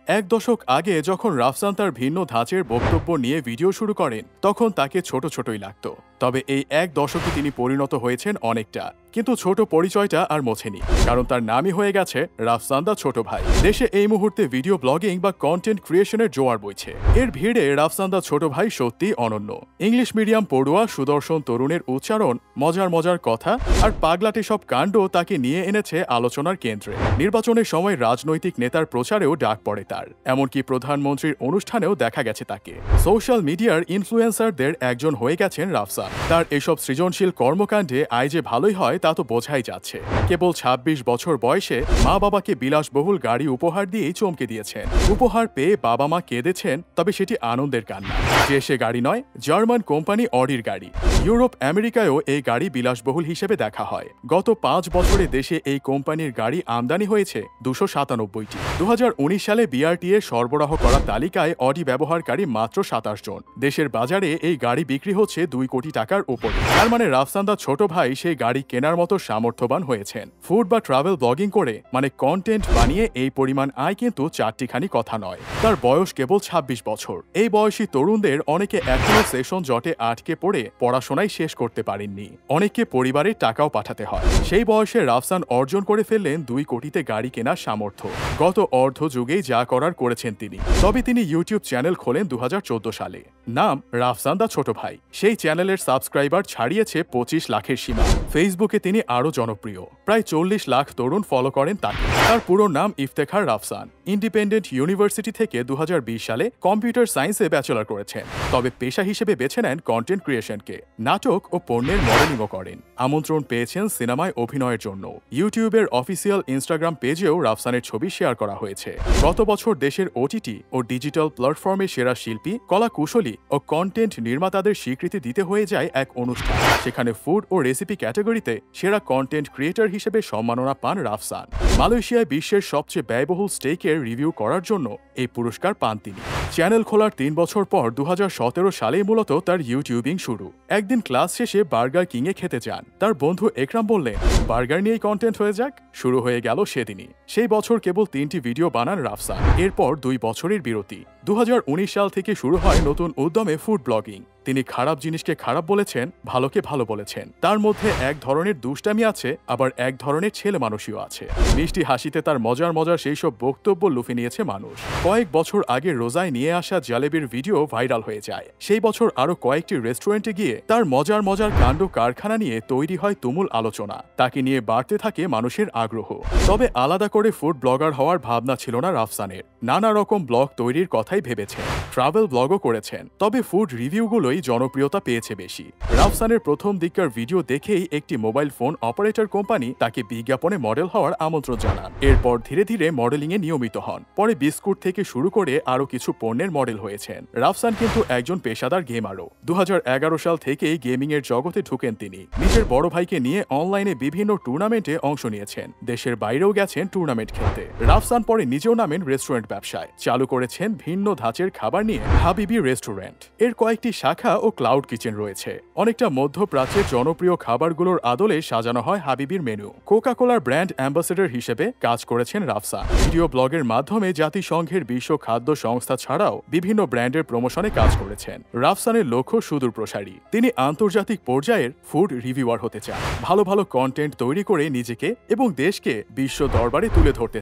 এক দশক আগে যখন রাফসান তার ভিন্ন ধাঁচের বক্তব্য নিয়ে ভিডিও শুরু করেন তখন তাকে ছোট ছোটই লাগতো। তবে এই এক দশকে তিনি পরিণত হয়েছেন অনেকটা, কিন্তু ছোট পরিচয়টা আর মোছেনি, কারণ তার নামই হয়ে গেছে রাফসান দা ছোট ভাই। দেশে এই মুহূর্তে ভিডিও ব্লগিং বা কন্টেন্ট ক্রিয়েশনের জোয়ার বইছে। এর ভিড়ে রাফসান দা ছোট ভাই সত্যি অনন্য। ইংলিশ মিডিয়াম পড়ুয়া সুদর্শন তরুণের উচ্চারণ, মজার মজার কথা আর পাগলাটে সব কাণ্ড তাকে নিয়ে এনেছে আলোচনার কেন্দ্রে। নির্বাচনের সময় রাজনৈতিক নেতার প্রচারেও ডাক পড়ে তার, এমনকি প্রধানমন্ত্রীর অনুষ্ঠানেও দেখা গেছে তাকে। সোশ্যাল মিডিয়ার ইনফ্লুয়েন্সারদের একজন হয়ে গেছেন রাফসান। তার এসব সৃজনশীল কর্মকাণ্ডে আয় যে ভালোই হয় তা তো বোঝাই যাচ্ছে। কেবল ২৬ বছর বয়সে মা বাবাকে বিলাসবহুল গাড়ি উপহার দিয়েই চমকে দিয়েছেন। উপহার পেয়ে বাবা মা কেঁদেছেন, তবে সেটি আনন্দের কান্না। যে সে গাড়ি নয়, জার্মান কোম্পানি অডির গাড়ি। ইউরোপ আমেরিকায়ও এই গাড়ি বিলাসবহুল হিসেবে দেখা হয়। গত ৫ বছরে দেশে এই কোম্পানির গাড়ি আমদানি হয়েছে ২৯৭টি। ২০১৯ সালে বিআরটিএ সরবরাহ করা তালিকায় অডি ব্যবহারকারী মাত্র ২৭ জন। দেশের বাজারে এই গাড়ি বিক্রি হচ্ছে ২ কোটি টাকার উপরে। তার মানে রাফসান দা ছোট ভাই সেই গাড়ি কেনার মতো সামর্থ্যবান হয়েছেন। ফুড বা ট্রাভেল ব্লগিং করে, মানে কন্টেন্ট বানিয়ে এই পরিমাণ আয় কিন্তু চারটিখানি কথা নয়। তার বয়স কেবল ২৬ বছর। এই বয়সী তরুণদের অনেকে এখনো সেশন জটে আটকে পড়ে পড়াশোনায় শেষ করতে পারেননি। অনেককে পরিবারের টাকাও পাঠাতে হয়। সেই বয়সে রাফসান অর্জন করে ফেললেন ২ কোটিতে গাড়ি কেনার সামর্থ্য। গত অর্ধ যুগেই যা করার করেছেন তিনি। তবে তিনি ইউটিউব চ্যানেল খোলেন ২০১৪ সালে। নাম রাফসান দা ছোট ভাই। সেই চ্যানেলের সাবস্ক্রাইবার ছাড়িয়েছে ২৫ লাখের সীমা। ফেসবুকে তিনি আরও জনপ্রিয়। প্রায় ৪০ লাখ তরুণ ফলো করেন তাকে। তার পুরো নাম ইফতেখার রাফসান। ইন্ডিপেন্ডেন্ট ইউনিভার্সিটি থেকে ২০২০ সালে কম্পিউটার সায়েন্সে ব্যাচেলর করেছেন। তবে পেশা হিসেবে বেছে নেন কন্টেন্ট ক্রিয়েশনকে। নাটক ও পণ্যের মডেলিংও করেন। আমন্ত্রণ পেয়েছেন সিনেমায় অভিনয়ের জন্য। ইউটিউবের অফিসিয়াল ইনস্টাগ্রাম পেজেও রাফসানের ছবি শেয়ার করা হয়েছে। গত বছর দেশের ওটিটি ও ডিজিটাল প্ল্যাটফর্মে সেরা শিল্পী, কলা কুশলী ও কন্টেন্ট নির্মাতাদের স্বীকৃতি দিতে হয়ে যায় এক অনুষ্ঠান। সেখানে ফুড ও রেসিপি ক্যাটাগরিতে সেরা কন্টেন্ট ক্রিয়েটর হিসেবে সম্মাননা পান রাফসান। মালয়েশিয়ায় বিশ্বের সবচেয়ে ব্যয়বহুল স্টেকের রিভিউ করার জন্য এই পুরস্কার পান তিনি। চ্যানেল খোলার ৩ বছর পর ২০১৭ সালেই মূলত তার ইউটিউবিং শুরু। একদিন ক্লাস শেষে বার্গার কিংয়ে খেতে যান। তার বন্ধু একরাম বললেন, বার্গার নিয়েই কন্টেন্ট হয়ে যাক। শুরু হয়ে গেল সেদিনই। সেই বছর কেবল ৩টি ভিডিও বানান রাফসান। এরপর ২ বছরের বিরতি। ২০১৯ সাল থেকে শুরু হয় নতুন উদ্যমে ফুড ব্লগিং। তিনি খারাপ জিনিসকে খারাপ বলেছেন, ভালোকে ভালো বলেছেন। তার মধ্যে এক ধরনের দুষ্টামি আছে, আবার এক ধরনের ছেলে মানুষও আছে। মিষ্টি হাসিতে তার মজার মজার সেই সব বক্তব্য লুফে নিয়েছে মানুষ। কয়েক বছর আগে রোজায় নিয়ে আসা জালেবির ভিডিও ভাইরাল হয়ে যায়। সেই বছর আরো কয়েকটি রেস্টুরেন্টে গিয়ে তার মজার মজার কাণ্ড কারখানা নিয়ে তৈরি হয় তুমুল আলোচনা। তাকে নিয়ে বাড়তে থাকে মানুষের আগ্রহ। তবে আলাদা করে ফুড ব্লগার হওয়ার ভাবনা ছিল না রাফসানের। নানা রকম ব্লগ তৈরির কথাই ভেবেছেন। ট্রাভেল ব্লগও করেছেন। তবে ফুড রিভিউগুলোই জনপ্রিয়তা পেয়েছে বেশি। রাফসানের প্রথম দিককার ভিডিও দেখেই একটি মোবাইল ফোন অপারেটর কোম্পানি তাকে বিজ্ঞাপনে মডেল হওয়ার আমন্ত্রণ জানান। এরপর ধীরে ধীরে মডেলিংয়ে নিয়মিত হন। পরে বিস্কুট থেকে শুরু করে আরও কিছু পণ্যের মডেল হয়েছেন। রাফসান কিন্তু একজন পেশাদার গেমারও। ২০১১ সাল থেকেই গেমিং এর জগতে ঢুকেন তিনি। নিজের বড় ভাইকে নিয়ে অনলাইনে বিভিন্ন টুর্নামেন্টে অংশ নিয়েছেন। দেশের বাইরেও গেছেন টুর্নামেন্ট খেলতে। রাফসান পরে নিজেও নামেন রেস্টুরেন্ট ব্যবসায়। চালু করেছেন ভিন্ন ধাঁচের খাবার নিয়ে হাবিবি রেস্টুরেন্ট। এর কয়েকটি শাখা ও ক্লাউড কিচেন রয়েছে। অনেকটা মধ্যপ্রাচ্যের জনপ্রিয় খাবারগুলোর আদলে সাজানো হয় হাবিবির মেনু। কোকা কোলার ব্র্যান্ড অ্যাম্বাসেডর হিসেবে কাজ করেছেন রাফসান। ভিডিও ব্লগের মাধ্যমে জাতিসংঘের বিশ্ব খাদ্য সংস্থা ছাড়াও বিভিন্ন ব্র্যান্ডের প্রমোশনে কাজ করেছেন। রাফসানের লক্ষ্য সুদূর প্রসারী। তিনি আন্তর্জাতিক পর্যায়ের ফুড রিভিউয়ার হতে চান। ভালো ভালো কন্টেন্ট তৈরি করে নিজেকে এবং দেশকে বিশ্ব দরবারে তুলে ধরতে